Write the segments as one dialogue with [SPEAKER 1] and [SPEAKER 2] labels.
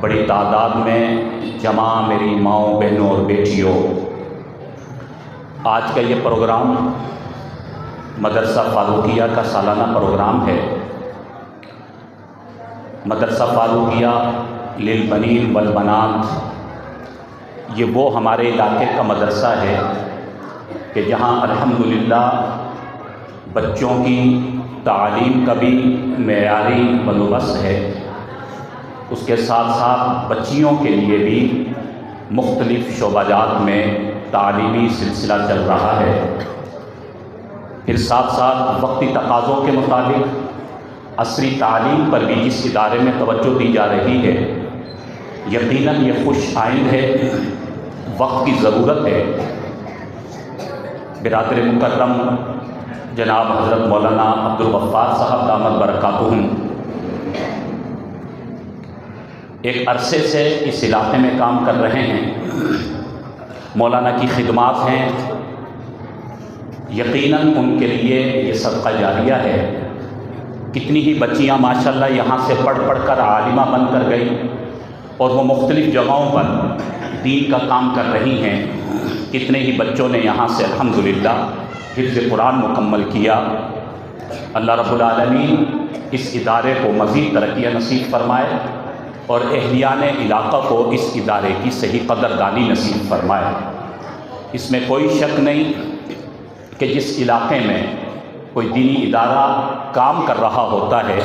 [SPEAKER 1] بڑی تعداد میں جمع میری ماؤں بہنوں اور بیٹیوں، آج کا یہ پروگرام مدرسہ فاروقیہ کا سالانہ پروگرام ہے۔ مدرسہ فاروقیہ للبنین والبنات، یہ وہ ہمارے علاقے کا مدرسہ ہے کہ جہاں الحمدللہ بچوں کی تعلیم کا بھی معیاری بندوبست ہے، اس کے ساتھ ساتھ بچیوں کے لیے بھی مختلف شعبہ جات میں تعلیمی سلسلہ چل رہا ہے۔ پھر ساتھ ساتھ وقتی تقاضوں کے مطابق عصری تعلیم پر بھی جس ادارے میں توجہ دی جا رہی ہے، یقیناً یہ خوش آئند ہے، وقت کی ضرورت ہے۔ برادر مکرم جناب حضرت مولانا عبدالغفار صاحب دامت برکاتہم ایک عرصے سے اس علاقے میں کام کر رہے ہیں، مولانا کی خدمات ہیں، یقیناً ان کے لیے یہ صدقہ جاریہ ہے۔ کتنی ہی بچیاں ماشاءاللہ یہاں سے پڑھ پڑھ کر عالمہ بن کر گئی اور وہ مختلف جگہوں پر دین کا کام کر رہی ہیں۔ کتنے ہی بچوں نے یہاں سے الحمدللہ حفظ قرآن مکمل کیا۔ اللہ رب العالمین اس ادارے کو مزید ترقی نصیب فرمائے اور اہلیان علاقہ کو اس ادارے کی صحیح قدردانی نصیب فرمائے۔ اس میں کوئی شک نہیں کہ جس علاقے میں کوئی دینی ادارہ کام کر رہا ہوتا ہے،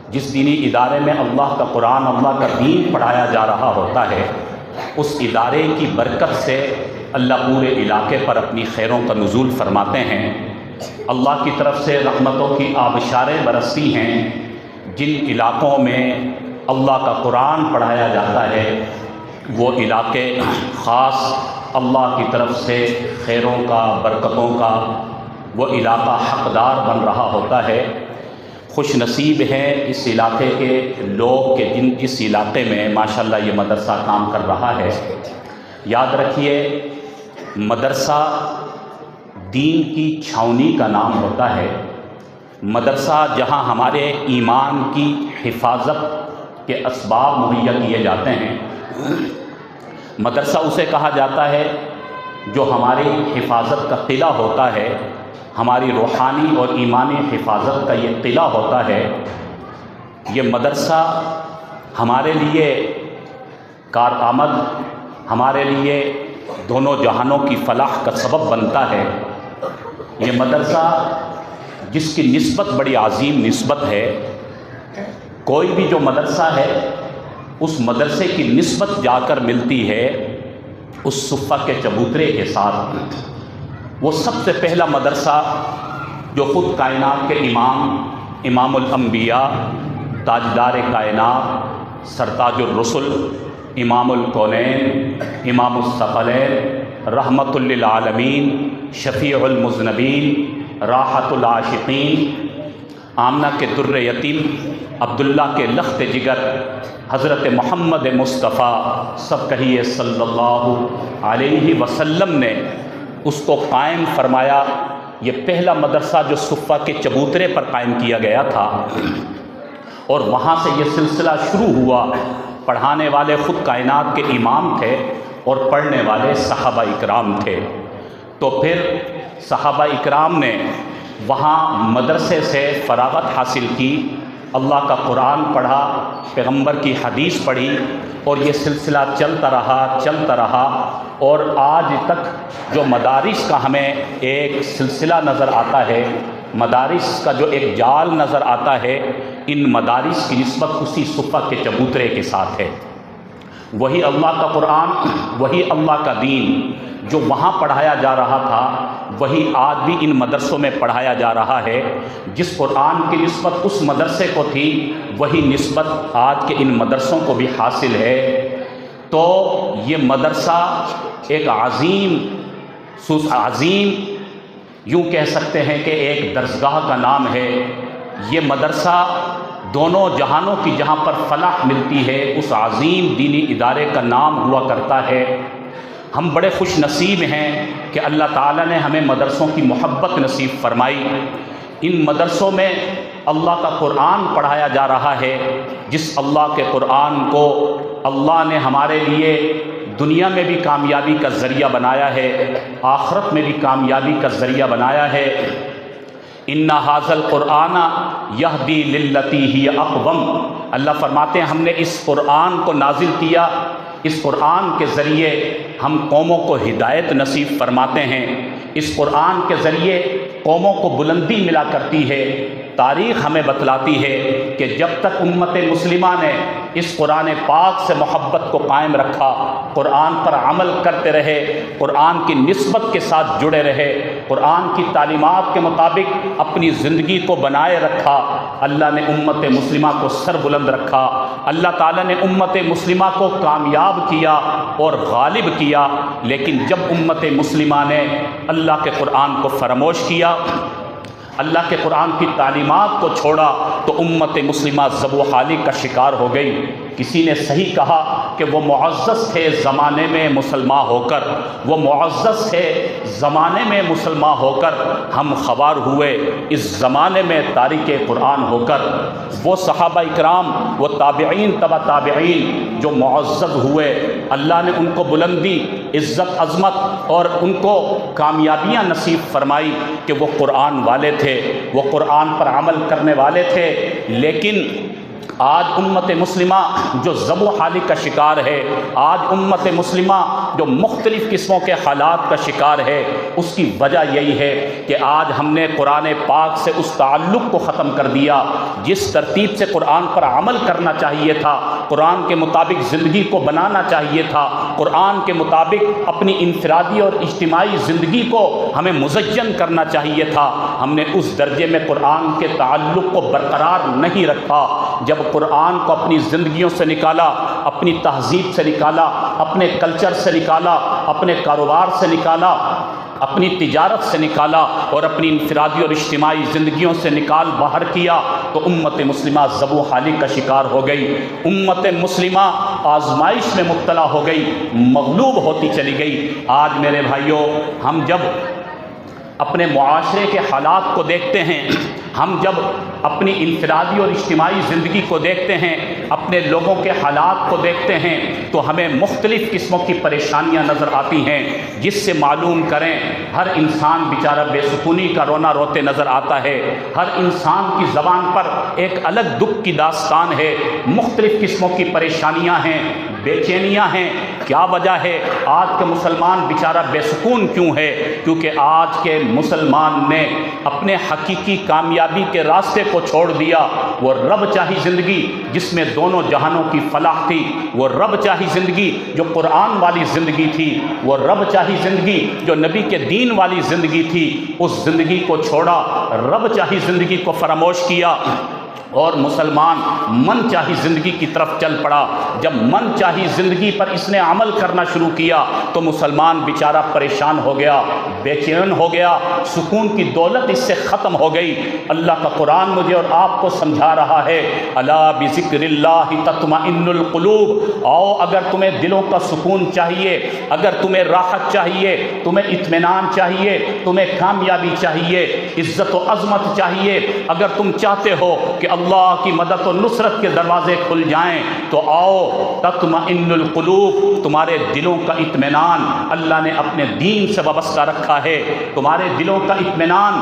[SPEAKER 1] جس دینی ادارے میں اللہ کا قرآن، اللہ کا دین پڑھایا جا رہا ہوتا ہے، اس ادارے کی برکت سے اللہ پورے علاقے پر اپنی خیروں کا نزول فرماتے ہیں۔ اللہ کی طرف سے رحمتوں کی آبشاریں برستی ہیں۔ جن علاقوں میں اللہ کا قرآن پڑھایا جاتا ہے، وہ علاقے خاص اللہ کی طرف سے خیروں کا، برکتوں کا وہ علاقہ حقدار بن رہا ہوتا ہے۔ خوش نصیب ہیں اس علاقے کے لوگ کہ جن اس علاقے میں ماشاءاللہ یہ مدرسہ کام کر رہا ہے۔ یاد رکھیے، مدرسہ دین کی چھاؤنی کا نام ہوتا ہے۔ مدرسہ جہاں ہمارے ایمان کی حفاظت کے اسباب مہیا کیے جاتے ہیں، مدرسہ اسے کہا جاتا ہے جو ہماری حفاظت کا قلعہ ہوتا ہے، ہماری روحانی اور ایمانی حفاظت کا یہ قلعہ ہوتا ہے۔ یہ مدرسہ ہمارے لیے کارآمد، ہمارے لیے دونوں جہانوں کی فلاح کا سبب بنتا ہے۔ یہ مدرسہ جس کی نسبت بڑی عظیم نسبت ہے، کوئی بھی جو مدرسہ ہے اس مدرسے کی نسبت جا کر ملتی ہے اس صفہ کے چبوترے کے ساتھ۔ وہ سب سے پہلا مدرسہ جو خود کائنات کے امام الانبیاء، تاجدار کائنات، سرتاج الرسل، امام الکونین، امام الثقلین، رحمت للعالمین، شفیع المذنبین، راحت العاشقین، آمنہ کے در یتیم، عبداللہ کے لخت جگر، حضرت محمد مصطفیٰ سب کہیے صلی اللہ علیہ وسلم نے اس کو قائم فرمایا۔ یہ پہلا مدرسہ جو صفہ کے چبوترے پر قائم کیا گیا تھا، اور وہاں سے یہ سلسلہ شروع ہوا۔ پڑھانے والے خود کائنات کے امام تھے اور پڑھنے والے صحابہ اکرام تھے۔ تو پھر صحابہ اکرام نے وہاں مدرسے سے فراغت حاصل کی، اللہ کا قرآن پڑھا، پیغمبر کی حدیث پڑھی، اور یہ سلسلہ چلتا رہا اور آج تک جو مدارس کا ہمیں ایک سلسلہ نظر آتا ہے، مدارس کا جو ایک جال نظر آتا ہے، ان مدارس کی نسبت اسی صفہ کے چبوترے کے ساتھ ہے۔ وہی اللہ کا قرآن، وہی اللہ کا دین جو وہاں پڑھایا جا رہا تھا، وہی آج بھی ان مدرسوں میں پڑھایا جا رہا ہے۔ جس قرآن کی نسبت اس مدرسے کو تھی، وہی نسبت آج کے ان مدرسوں کو بھی حاصل ہے۔ تو یہ مدرسہ ایک عظیم یوں کہہ سکتے ہیں کہ ایک درسگاہ کا نام ہے۔ یہ مدرسہ دونوں جہانوں کی جہاں پر فلاح ملتی ہے، اس عظیم دینی ادارے کا نام ہوا کرتا ہے۔ ہم بڑے خوش نصیب ہیں کہ اللہ تعالیٰ نے ہمیں مدرسوں کی محبت نصیب فرمائی۔ ان مدرسوں میں اللہ کا قرآن پڑھایا جا رہا ہے، جس اللہ کے قرآن کو اللہ نے ہمارے لیے دنیا میں بھی کامیابی کا ذریعہ بنایا ہے، آخرت میں بھی کامیابی کا ذریعہ بنایا ہے۔ ان ھذا القرآن یہدی للتی ہی اقوم، اللہ فرماتے ہیں ہم نے اس قرآن کو نازل کیا، اس قرآن کے ذریعے ہم قوموں کو ہدایت نصیب فرماتے ہیں، اس قرآن کے ذریعے قوموں کو بلندی ملا کرتی ہے۔ تاریخ ہمیں بتلاتی ہے کہ جب تک امت مسلمہ نے اس قرآن پاک سے محبت کو قائم رکھا، قرآن پر عمل کرتے رہے، قرآن کی نسبت کے ساتھ جڑے رہے، قرآن کی تعلیمات کے مطابق اپنی زندگی کو بنائے رکھا، اللہ نے امت مسلمہ کو سر بلند رکھا، اللہ تعالیٰ نے امت مسلمہ کو کامیاب کیا اور غالب کیا۔ لیکن جب امت مسلمہ نے اللہ کے قرآن کو فراموش کیا، اللہ کے قرآن کی تعلیمات کو چھوڑا، تو امت مسلمہ ذب و حالی کا شکار ہو گئی۔ کسی نے صحیح کہا کہ وہ معزز تھے زمانے میں مسلمان ہو کر، وہ معزز تھے زمانے میں مسلمان ہو کر، ہم خوار ہوئے اس زمانے میں تارک قرآن ہو کر۔ وہ صحابہ اکرام، وہ تابعین تبع تابعین جو معزز ہوئے، اللہ نے ان کو بلندی، عزت، عظمت اور ان کو کامیابیاں نصیب فرمائی کہ وہ قرآن والے تھے، وہ قرآن پر عمل کرنے والے تھے۔ لیکن آج امت مسلمہ جو ذب و حالی کا شکار ہے، آج امت مسلمہ جو مختلف قسموں کے حالات کا شکار ہے، اس کی وجہ یہی ہے کہ آج ہم نے قرآن پاک سے اس تعلق کو ختم کر دیا جس ترتیب سے قرآن پر عمل کرنا چاہیے تھا، قرآن کے مطابق زندگی کو بنانا چاہیے تھا، قرآن کے مطابق اپنی انفرادی اور اجتماعی زندگی کو ہمیں مزین کرنا چاہیے تھا۔ ہم نے اس درجے میں قرآن کے تعلق کو برقرار نہیں رکھا۔ جب قرآن کو اپنی زندگیوں سے نکالا، اپنی تہذیب سے نکالا، اپنے کلچر سے نکالا، اپنے کاروبار سے نکالا، اپنی تجارت سے نکالا اور اپنی انفرادی اور اجتماعی زندگیوں سے نکال باہر کیا، تو امت مسلمہ ذب و حالی کا شکار ہو گئی، امت مسلمہ آزمائش میں مبتلا ہو گئی، مغلوب ہوتی چلی گئی۔ آج میرے بھائیوں، ہم جب اپنے معاشرے کے حالات کو دیکھتے ہیں، ہم جب اپنی انفرادی اور اجتماعی زندگی کو دیکھتے ہیں، اپنے لوگوں کے حالات کو دیکھتے ہیں، تو ہمیں مختلف قسموں کی پریشانیاں نظر آتی ہیں، جس سے معلوم کریں ہر انسان بیچارہ بے سکونی کا رونا روتے نظر آتا ہے، ہر انسان کی زبان پر ایک الگ دکھ کی داستان ہے، مختلف قسموں کی پریشانیاں ہیں، بے چینیاں ہیں۔ کیا وجہ ہے آج کے مسلمان بیچارہ بے سکون کیوں ہے؟ کیونکہ آج کے مسلمان نے اپنے حقیقی کامیابی کے راستے کو چھوڑ دیا۔ وہ رب چاہی زندگی جس میں دونوں جہانوں کی فلاح تھی، وہ رب چاہی زندگی جو قرآن والی زندگی تھی، وہ رب چاہی زندگی جو نبی کے دین والی زندگی تھی، اس زندگی کو چھوڑا، رب چاہی زندگی کو فراموش کیا اور مسلمان من چاہی زندگی کی طرف چل پڑا۔ جب من چاہی زندگی پر اس نے عمل کرنا شروع کیا تو مسلمان بیچارہ پریشان ہو گیا، بے چین ہو گیا، سکون کی دولت اس سے ختم ہو گئی۔ اللہ کا قرآن مجھے اور آپ کو سمجھا رہا ہے، الا بذکر اللہ تطمئن القلوب۔ آؤ، اگر تمہیں دلوں کا سکون چاہیے، اگر تمہیں راحت چاہیے، تمہیں اطمینان چاہیے، تمہیں کامیابی چاہیے، عزت و عظمت چاہیے، اگر تم چاہتے ہو کہ اللہ کی مدد و نصرت کے دروازے کھل جائیں، تو آؤ، تطمئن القلوب، تمہارے دلوں کا اطمینان اللہ نے اپنے دین سے وابستہ رکھا ہے، تمہارے دلوں کا اطمینان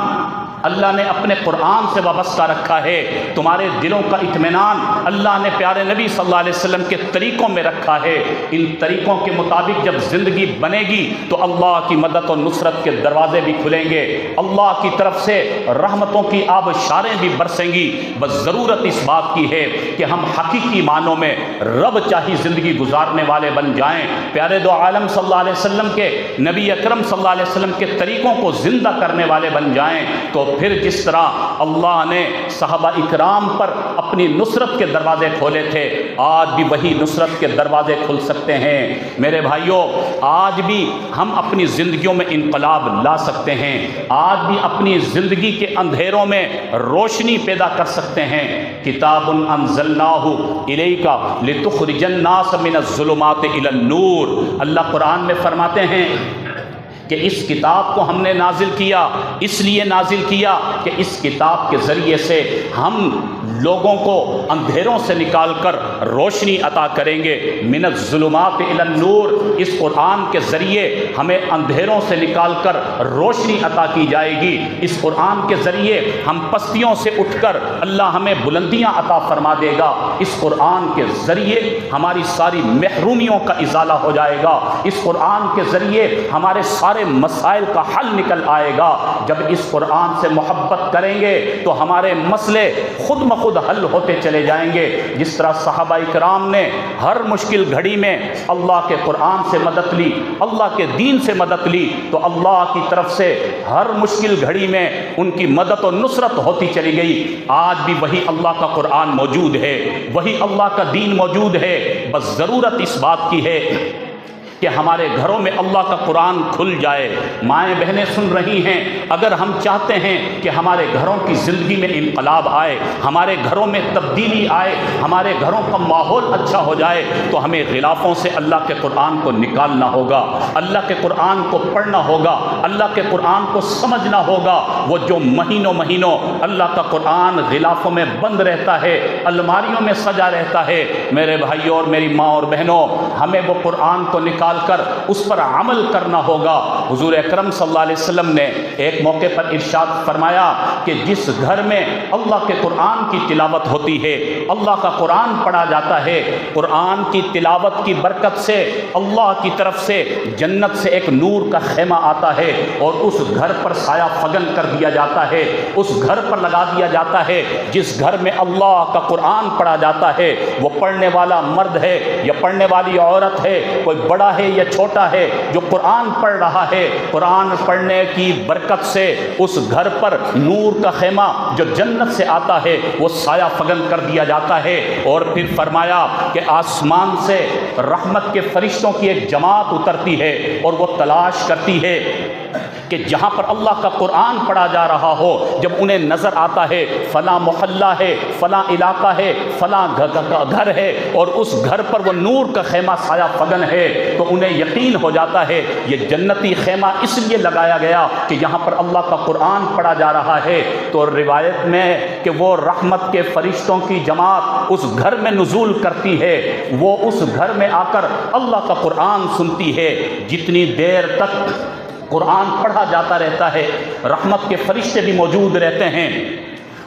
[SPEAKER 1] اللہ نے اپنے قرآن سے وابستہ رکھا ہے، تمہارے دلوں کا اطمینان اللہ نے پیارے نبی صلی اللہ علیہ وسلم کے طریقوں میں رکھا ہے۔ ان طریقوں کے مطابق جب زندگی بنے گی تو اللہ کی مدد و نصرت کے دروازے بھی کھلیں گے، اللہ کی طرف سے رحمتوں کی آبشاریں بھی برسیں گی۔ بس ضرورت اس بات کی ہے کہ ہم حقیقی معنوں میں رب چاہی زندگی گزارنے والے بن جائیں، پیارے دو عالم صلی اللہ علیہ وسلم کے، نبی اکرم صلی اللہ علیہ وسلم کے طریقوں کو زندہ کرنے والے بن جائیں۔ تو پھر جس طرح اللہ نے صحابہ اکرام پر اپنی نصرت کے دروازے کھولے تھے، آج بھی وہی نصرت کے دروازے کھل سکتے ہیں۔ میرے بھائیوں، آج بھی ہم اپنی زندگیوں میں انقلاب لا سکتے ہیں، آج بھی اپنی زندگی کے اندھیروں میں روشنی پیدا کر سکتے ہیں۔ کتاب انزلناہ الیک لتخرج الناس من الظلمات الی النور، اللہ قرآن میں فرماتے ہیں کہ اس کتاب کو ہم نے نازل کیا، اس لیے نازل کیا کہ اس کتاب کے ذریعے سے ہم لوگوں کو اندھیروں سے نکال کر روشنی عطا کریں گے۔ من الظلمات الی النور، اس قرآن کے ذریعے ہمیں اندھیروں سے نکال کر روشنی عطا کی جائے گی۔ اس قرآن کے ذریعے ہم پستیوں سے اٹھ کر اللہ ہمیں بلندیاں عطا فرما دے گا۔ اس قرآن کے ذریعے ہماری ساری محرومیوں کا ازالہ ہو جائے گا۔ اس قرآن کے ذریعے ہمارے سارے مسائل کا حل نکل آئے گا۔ جب اس قرآن سے محبت کریں گے تو ہمارے مسئلے خود بخود حل ہوتے چلے جائیں گے۔ جس طرح صحابہ کرام نے ہر مشکل گھڑی میں اللہ کے قرآن سے مدد لی، اللہ کے دین سے مدد لی، تو اللہ کی طرف سے ہر مشکل گھڑی میں ان کی مدد و نصرت ہوتی چلی گئی۔ آج بھی وہی اللہ کا قرآن موجود ہے، وہی اللہ کا دین موجود ہے، بس ضرورت اس بات کی ہے کہ ہمارے گھروں میں اللہ کا قرآن کھل جائے۔ مائیں بہنیں سن رہی ہیں، اگر ہم چاہتے ہیں کہ ہمارے گھروں کی زندگی میں انقلاب آئے، ہمارے گھروں میں تبدیلی آئے، ہمارے گھروں کا ماحول اچھا ہو جائے، تو ہمیں غلافوں سے اللہ کے قرآن کو نکالنا ہوگا، اللہ کے قرآن کو پڑھنا ہوگا، اللہ کے قرآن کو سمجھنا ہوگا۔ وہ جو مہینوں اللہ کا قرآن غلافوں میں بند رہتا ہے، الماریوں میں سجا رہتا ہے، میرے بھائیوں اور میری ماں اور بہنوں، ہمیں وہ قرآن کو نکال کر اس پر عمل کرنا ہوگا۔ حضور اکرم صلی اللہ علیہ وسلم نے ایک موقع پر ارشاد فرمایا کہ جس گھر میں اللہ کے قرآن کی تلاوت ہوتی ہے، اللہ کا قرآن پڑھا جاتا ہے، قرآن کی تلاوت کی برکت سے اللہ کی طرف سے جنت سے ایک نور کا خیمہ آتا ہے اور اس گھر پر سایہ فگن کر دیا جاتا ہے، اس گھر پر لگا دیا جاتا ہے۔ جس گھر میں اللہ کا قرآن پڑھا جاتا ہے، وہ پڑھنے والا مرد ہے یا پڑھنے والی عورت ہے، کوئی بڑا ہے یا چھوٹا ہے، جو قرآن پڑھ رہا ہے، قرآن پڑھنے کی برکت سے اس گھر پر نور کا خیمہ جو جنت سے آتا ہے وہ سایہ فگن کر دیا جاتا ہے۔ اور پھر فرمایا کہ آسمان سے رحمت کے فرشتوں کی ایک جماعت اترتی ہے اور وہ تلاش کرتی ہے کہ جہاں پر اللہ کا قرآن پڑھا جا رہا ہو، جب انہیں نظر آتا ہے فلاں محلہ ہے، فلاں علاقہ ہے، فلاں گھر ہے اور اس گھر پر وہ نور کا خیمہ سایہ فگن ہے، تو انہیں یقین ہو جاتا ہے یہ جنتی خیمہ اس لیے لگایا گیا کہ یہاں پر اللہ کا قرآن پڑھا جا رہا ہے۔ تو روایت میں کہ وہ رحمت کے فرشتوں کی جماعت اس گھر میں نزول کرتی ہے، وہ اس گھر میں آ کر اللہ کا قرآن سنتی ہے۔ جتنی دیر تک قرآن پڑھا جاتا رہتا ہے، رحمت کے فرشتے بھی موجود رہتے ہیں،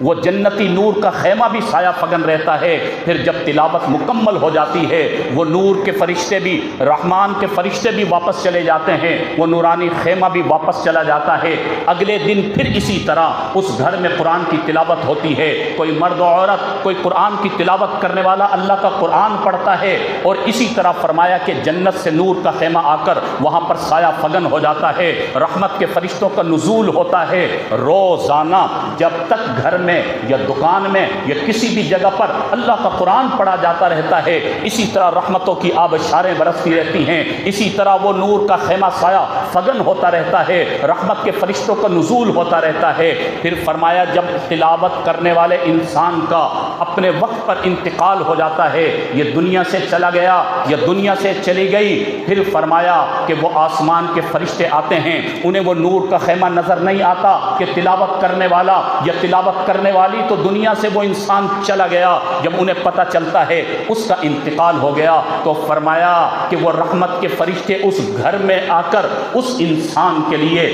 [SPEAKER 1] وہ جنتی نور کا خیمہ بھی سایہ فگن رہتا ہے۔ پھر جب تلاوت مکمل ہو جاتی ہے، وہ نور کے فرشتے بھی، رحمان کے فرشتے بھی واپس چلے جاتے ہیں، وہ نورانی خیمہ بھی واپس چلا جاتا ہے۔ اگلے دن پھر اسی طرح اس گھر میں قرآن کی تلاوت ہوتی ہے، کوئی مرد و عورت، کوئی قرآن کی تلاوت کرنے والا اللہ کا قرآن پڑھتا ہے، اور اسی طرح فرمایا کہ جنت سے نور کا خیمہ آ کر وہاں پر سایہ فگن ہو جاتا ہے، رحمت کے فرشتوں کا نزول ہوتا ہے۔ روزانہ جب تک گھر میں یا دکان میں یا کسی بھی جگہ پر اللہ کا قرآن پڑھا جاتا رہتا ہے، اسی طرح رحمتوں کی آبشاریں برستی رہتی ہیں، اسی طرح وہ نور کا خیمہ سایہ فگن ہوتا رہتا ہے، رحمت کے فرشتوں کا نزول ہوتا رہتا ہے۔ پھر فرمایا جب تلاوت کرنے والے انسان کا اپنے وقت پر انتقال ہو جاتا ہے، یہ دنیا سے چلا گیا یا دنیا سے چلی گئی، پھر فرمایا کہ وہ آسمان کے فرشتے آتے ہیں، انہیں وہ نور کا خیمہ نظر نہیں آتا کہ تلاوت کرنے والا یا تلاوت کرنے والی تو دنیا سے وہ انسان چلا گیا۔ جب انہیں پتہ چلتا ہے اس کا انتقال ہو گیا، تو فرمایا کہ وہ رحمت کے فرشتے اس گھر میں آ کر اس انسان کے لیے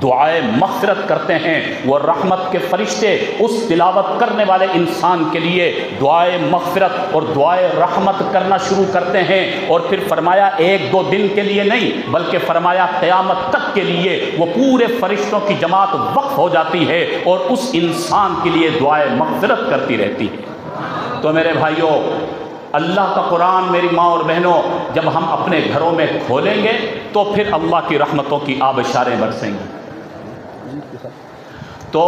[SPEAKER 1] دعائے مغفرت کرتے ہیں، وہ رحمت کے فرشتے اس تلاوت کرنے والے انسان کے لیے دعائے مغفرت اور دعائے رحمت کرنا شروع کرتے ہیں۔ اور پھر فرمایا ایک دو دن کے لیے نہیں، بلکہ فرمایا قیامت تک کے لیے وہ پورے فرشتوں کی جماعت وقف ہو جاتی ہے اور اس انسان کے لیے دعائے مغفرت کرتی رہتی ہے۔ تو میرے بھائیوں، اللہ کا قرآن میری ماں اور بہنوں جب ہم اپنے گھروں میں کھولیں گے تو پھر اللہ کی رحمتوں کی آبشاریں برسیں گی۔ تو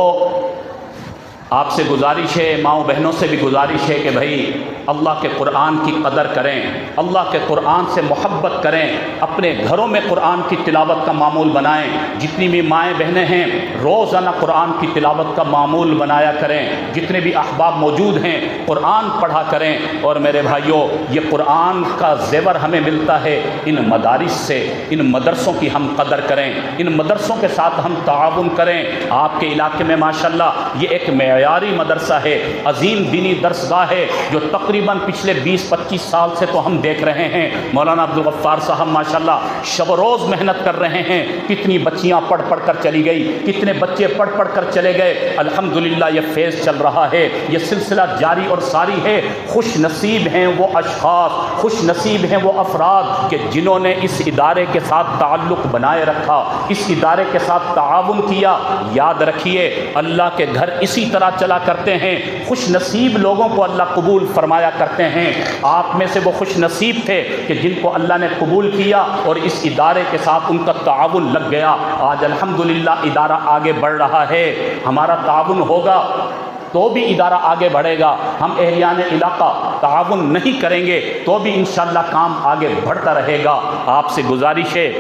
[SPEAKER 1] آپ سے گزارش ہے، ماؤں بہنوں سے بھی گزارش ہے کہ بھائی اللہ کے قرآن کی قدر کریں، اللہ کے قرآن سے محبت کریں، اپنے گھروں میں قرآن کی تلاوت کا معمول بنائیں۔ جتنی بھی مائیں بہنیں ہیں روزانہ قرآن کی تلاوت کا معمول بنایا کریں، جتنے بھی احباب موجود ہیں قرآن پڑھا کریں۔ اور میرے بھائیوں، یہ قرآن کا زیور ہمیں ملتا ہے ان مدارس سے، ان مدرسوں کی ہم قدر کریں، ان مدرسوں کے ساتھ ہم تعاون کریں۔ آپ کے علاقے میں ماشاءاللہ یہ ایک معیاری مدرسہ ہے، عظیم دینی درسگاہ ہے، جو تقریباً پچھلے 20-25 سال سے تو ہم دیکھ رہے ہیں مولانا عبدالغفار صاحب ماشاءاللہ شب و روز محنت کر رہے ہیں۔ کتنی بچیاں پڑھ پڑھ کر چلی گئی، کتنے بچے پڑھ پڑھ کر چلے گئے۔ الحمدللہ یہ فیض چل رہا ہے، یہ سلسلہ جاری اور ساری ہے۔ خوش نصیب ہیں وہ اشخاص، خوش نصیب ہیں وہ افراد کہ جنہوں نے اس ادارے کے ساتھ تعلق بنائے رکھا، اس ادارے کے ساتھ تعاون کیا۔ یاد رکھیے اللہ کے گھر اسی طرح چلا کرتے ہیں، خوش نصیب لوگوں کو اللہ قبول فرمایا کرتے ہیں۔ آپ میں سے وہ خوش نصیب تھے کہ جن کو اللہ نے قبول کیا اور اس ادارے کے ساتھ ان کا تعاون لگ گیا۔ آج الحمدللہ ادارہ آگے بڑھ رہا ہے، ہمارا تعاون ہوگا تو بھی ادارہ آگے بڑھے گا۔ ہم اہلیان علاقہ تعاون نہیں کریں گے تو بھی انشاءاللہ کام آگے بڑھتا رہے گا۔ آپ سے گزارش ہے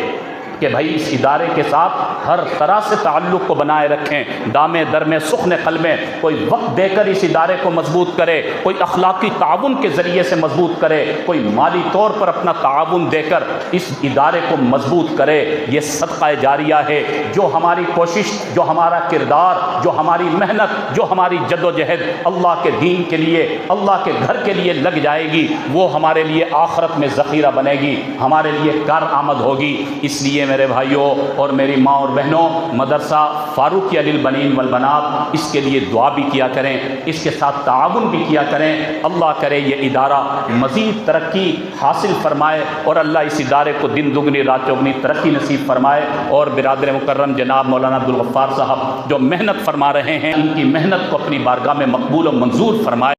[SPEAKER 1] کہ بھائی اس ادارے کے ساتھ ہر طرح سے تعلق کو بنائے رکھیں، دامے درمے سخن قلبیں، کوئی وقت دے کر اس ادارے کو مضبوط کرے، کوئی اخلاقی تعاون کے ذریعے سے مضبوط کرے، کوئی مالی طور پر اپنا تعاون دے کر اس ادارے کو مضبوط کرے۔ یہ صدقہ جاریہ ہے۔ جو ہماری کوشش، جو ہمارا کردار، جو ہماری محنت، جو ہماری جد و جہد اللہ کے دین کے لیے، اللہ کے گھر کے لیے لگ جائے گی، وہ ہمارے لیے آخرت میں ذخیرہ بنے گی، ہمارے لیے کارآمد ہوگی۔ اس لیے میرے بھائیوں اور میری ماں اور بہنوں، مدرسہ فاروقیہ للبنین والبنات اس کے لیے دعا بھی کیا کریں، اس کے ساتھ تعاون بھی کیا کریں۔ اللہ کرے یہ ادارہ مزید ترقی حاصل فرمائے اور اللہ اس ادارے کو دن دگنی رات چوگنی ترقی نصیب فرمائے۔ اور برادر مکرم جناب مولانا عبدالغفار صاحب جو محنت فرما رہے ہیں، ان کی محنت کو اپنی بارگاہ میں مقبول و منظور فرمائے۔